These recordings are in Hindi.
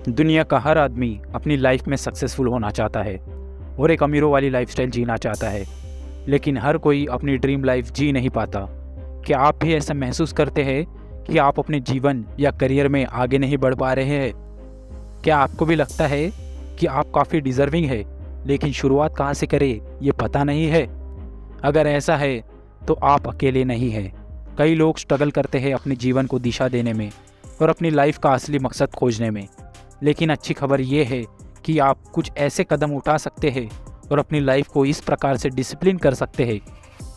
दुनिया का हर आदमी अपनी लाइफ में सक्सेसफुल होना चाहता है और एक अमीरों वाली लाइफस्टाइल जीना चाहता है, लेकिन हर कोई अपनी ड्रीम लाइफ जी नहीं पाता। क्या आप भी ऐसा महसूस करते हैं कि आप अपने जीवन या करियर में आगे नहीं बढ़ पा रहे हैं? क्या आपको भी लगता है कि आप काफ़ी डिज़र्विंग है, लेकिन शुरुआत कहाँ से करें ये पता नहीं है? अगर ऐसा है तो आप अकेले नहीं हैं। कई लोग स्ट्रगल करते हैं अपने जीवन को दिशा देने में और अपनी लाइफ का असली मकसद खोजने में। लेकिन अच्छी खबर ये है कि आप कुछ ऐसे कदम उठा सकते हैं और अपनी लाइफ को इस प्रकार से डिसिप्लिन कर सकते हैं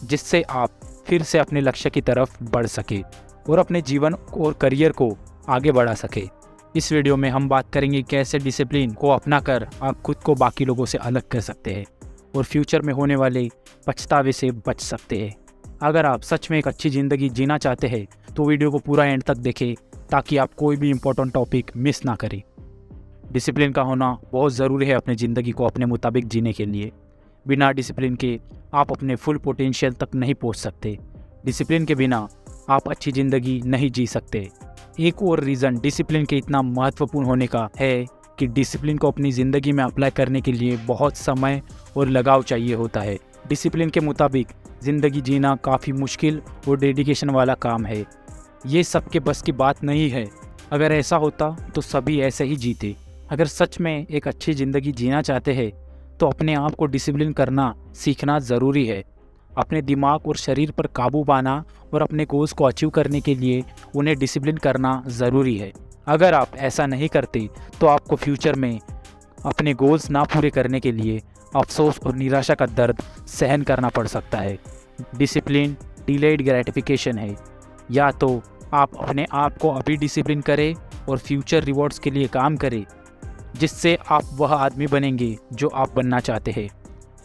जिससे आप फिर से अपने लक्ष्य की तरफ बढ़ सके और अपने जीवन और करियर को आगे बढ़ा सके। इस वीडियो में हम बात करेंगे कैसे डिसिप्लिन को अपनाकर आप खुद को बाकी लोगों से अलग कर सकते हैं और फ्यूचर में होने वाले पछतावे से बच सकते हैं। अगर आप सच में एक अच्छी ज़िंदगी जीना चाहते हैं तो वीडियो को पूरा एंड तक देखें ताकि आप कोई भी इम्पोर्टेंट टॉपिक मिस ना करें। डिसिप्लिन का होना बहुत ज़रूरी है अपनी ज़िंदगी को अपने मुताबिक जीने के लिए। बिना डिसिप्लिन के आप अपने फुल पोटेंशियल तक नहीं पहुंच सकते। डिसिप्लिन के बिना आप अच्छी ज़िंदगी नहीं जी सकते। एक और रीज़न डिसिप्लिन के इतना महत्वपूर्ण होने का है कि डिसिप्लिन को अपनी ज़िंदगी में अप्लाई करने के लिए बहुत समय और लगाव चाहिए होता है। डिसिप्लिन के मुताबिक ज़िंदगी जीना काफ़ी मुश्किल और डेडिकेशन वाला काम है। ये सबके बस की बात नहीं है। अगर ऐसा होता तो सभी ऐसे ही जीते। अगर सच में एक अच्छी ज़िंदगी जीना चाहते हैं तो अपने आप को डिसिप्लिन करना सीखना ज़रूरी है। अपने दिमाग और शरीर पर काबू पाना और अपने गोल्स को अचीव करने के लिए उन्हें डिसिप्लिन करना ज़रूरी है। अगर आप ऐसा नहीं करते तो आपको फ्यूचर में अपने गोल्स ना पूरे करने के लिए अफसोस और निराशा का दर्द सहन करना पड़ सकता है। डिसिप्लिन डिलेड ग्रेटिफिकेशन है। या तो आप अपने आप को अभी डिसिप्लिन करें और फ्यूचर रिवॉर्ड्स के लिए काम करें जिससे आप वह आदमी बनेंगे जो आप बनना चाहते हैं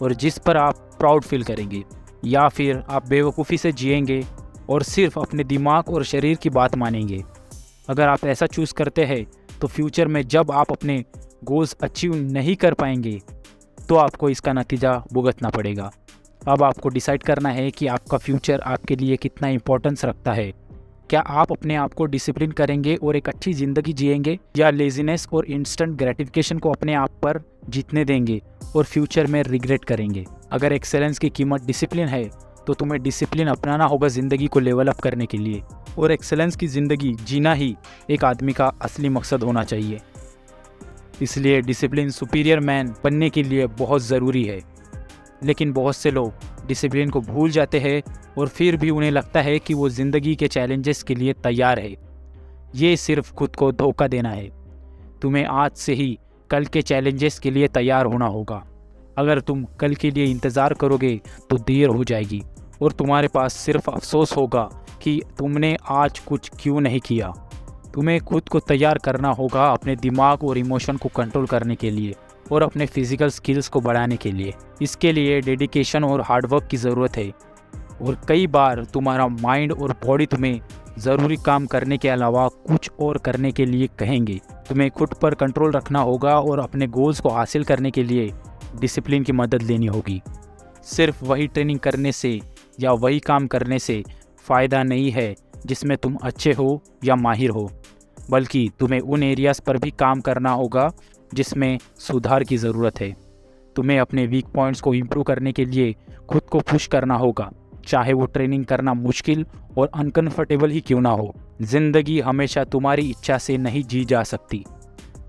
और जिस पर आप प्राउड फील करेंगे, या फिर आप बेवकूफ़ी से जिएंगे और सिर्फ अपने दिमाग और शरीर की बात मानेंगे। अगर आप ऐसा चूज़ करते हैं तो फ्यूचर में जब आप अपने गोल्स अचीव नहीं कर पाएंगे तो आपको इसका नतीजा भुगतना पड़ेगा। अब आपको डिसाइड करना है कि आपका फ्यूचर आपके लिए कितना इम्पोर्टेंस रखता है। क्या आप अपने आप को डिसिप्लिन करेंगे और एक अच्छी ज़िंदगी जिएंगे, या लेजीनेस और इंस्टेंट ग्रेटिफिकेशन को अपने आप पर जीतने देंगे और फ्यूचर में रिग्रेट करेंगे? अगर एक्सेलेंस की कीमत डिसिप्लिन है तो तुम्हें डिसिप्लिन अपनाना होगा ज़िंदगी को लेवल अप करने के लिए, और एक्सेलेंस की ज़िंदगी जीना ही एक आदमी का असली मकसद होना चाहिए। इसलिए डिसिप्लिन सुपीरियर मैन बनने के लिए बहुत ज़रूरी है। लेकिन बहुत से लोग डिसिप्लिन को भूल जाते हैं और फिर भी उन्हें लगता है कि वो ज़िंदगी के चैलेंजेस के लिए तैयार है। ये सिर्फ खुद को धोखा देना है। तुम्हें आज से ही कल के चैलेंजेस के लिए तैयार होना होगा। अगर तुम कल के लिए इंतज़ार करोगे तो देर हो जाएगी और तुम्हारे पास सिर्फ अफसोस होगा कि तुमने आज कुछ क्यों नहीं किया। तुम्हें खुद को तैयार करना होगा अपने दिमाग और इमोशन को कंट्रोल करने के लिए और अपने फिजिकल स्किल्स को बढ़ाने के लिए। इसके लिए डेडिकेशन और हार्डवर्क की ज़रूरत है, और कई बार तुम्हारा माइंड और बॉडी तुम्हें ज़रूरी काम करने के अलावा कुछ और करने के लिए कहेंगे। तुम्हें खुद पर कंट्रोल रखना होगा और अपने गोल्स को हासिल करने के लिए डिसिप्लिन की मदद लेनी होगी। सिर्फ वही ट्रेनिंग करने से या वही काम करने से फ़ायदा नहीं है जिसमें तुम अच्छे हो या माहिर हो, बल्कि तुम्हें उन एरियाज़ पर भी काम करना होगा जिसमें सुधार की ज़रूरत है। तुम्हें अपने वीक पॉइंट्स को इम्प्रूव करने के लिए खुद को पुश करना होगा, चाहे वो ट्रेनिंग करना मुश्किल और अनकंफर्टेबल ही क्यों ना हो। ज़िंदगी हमेशा तुम्हारी इच्छा से नहीं जी जा सकती,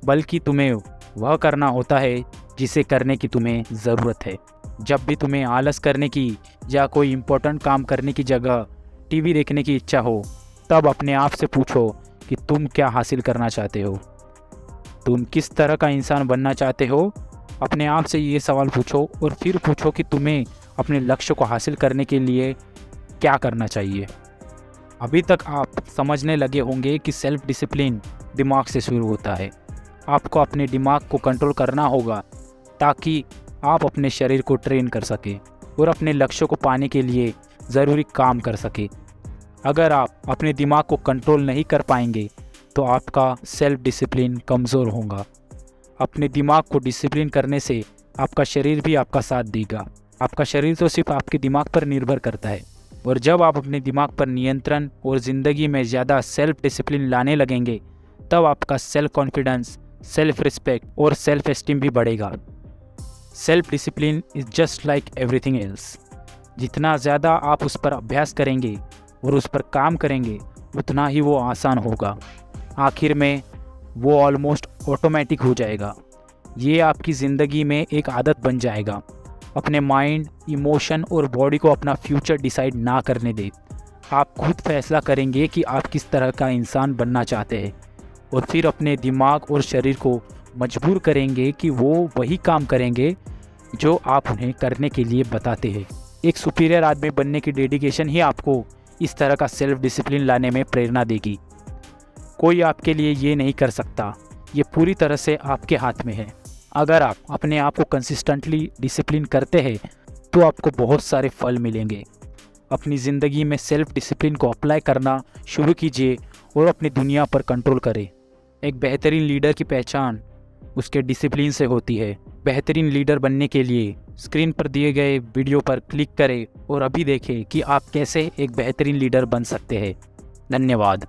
बल्कि तुम्हें वह करना होता है जिसे करने की तुम्हें ज़रूरत है। जब भी तुम्हें आलस करने की या कोई इम्पोर्टेंट काम करने की जगह टीवी देखने की इच्छा हो, तब अपने आप से पूछो कि तुम क्या हासिल करना चाहते हो। तुम किस तरह का इंसान बनना चाहते हो? अपने आप से ये सवाल पूछो और फिर पूछो कि तुम्हें अपने लक्ष्य को हासिल करने के लिए क्या करना चाहिए। अभी तक आप समझने लगे होंगे कि सेल्फ डिसिप्लिन दिमाग से शुरू होता है। आपको अपने दिमाग को कंट्रोल करना होगा ताकि आप अपने शरीर को ट्रेन कर सकें और अपने लक्ष्य को पाने के लिए ज़रूरी काम कर सकें। अगर आप अपने दिमाग को कंट्रोल नहीं कर पाएंगे तो आपका सेल्फ डिसिप्लिन कमज़ोर होगा। अपने दिमाग को डिसिप्लिन करने से आपका शरीर भी आपका साथ देगा। आपका शरीर तो सिर्फ आपके दिमाग पर निर्भर करता है, और जब आप अपने दिमाग पर नियंत्रण और ज़िंदगी में ज़्यादा सेल्फ डिसिप्लिन लाने लगेंगे तब आपका सेल्फ कॉन्फिडेंस सेल्फ रिस्पेक्ट और सेल्फ एस्टीम भी बढ़ेगा। Self discipline is just like everything else. जितना ज़्यादा आप उस पर अभ्यास करेंगे और उस पर काम करेंगे उतना ही वो आसान होगा। आखिर में वो ऑलमोस्ट ऑटोमेटिक हो जाएगा। ये आपकी ज़िंदगी में एक आदत बन जाएगा। अपने माइंड, इमोशन और बॉडी को अपना फ्यूचर डिसाइड ना करने दें। आप खुद फैसला करेंगे कि आप किस तरह का इंसान बनना चाहते हैं और फिर अपने दिमाग और शरीर को मजबूर करेंगे कि वो वही काम करेंगे जो आप उन्हें करने के लिए बताते हैं। एक सुपीरियर आदमी बनने की डेडिकेशन ही आपको इस तरह का सेल्फ डिसिप्लिन लाने में प्रेरणा देगी। कोई आपके लिए ये नहीं कर सकता। ये पूरी तरह से आपके हाथ में है। अगर आप अपने आप को कंसिस्टेंटली डिसिप्लिन करते हैं तो आपको बहुत सारे फल मिलेंगे। अपनी ज़िंदगी में सेल्फ डिसिप्लिन को अप्लाई करना शुरू कीजिए और अपनी दुनिया पर कंट्रोल करें। एक बेहतरीन लीडर की पहचान उसके डिसिप्लिन से होती है। बेहतरीन लीडर बनने के लिए स्क्रीन पर दिए गए वीडियो पर क्लिक करें और अभी देखें कि आप कैसे एक बेहतरीन लीडर बन सकते हैं। धन्यवाद।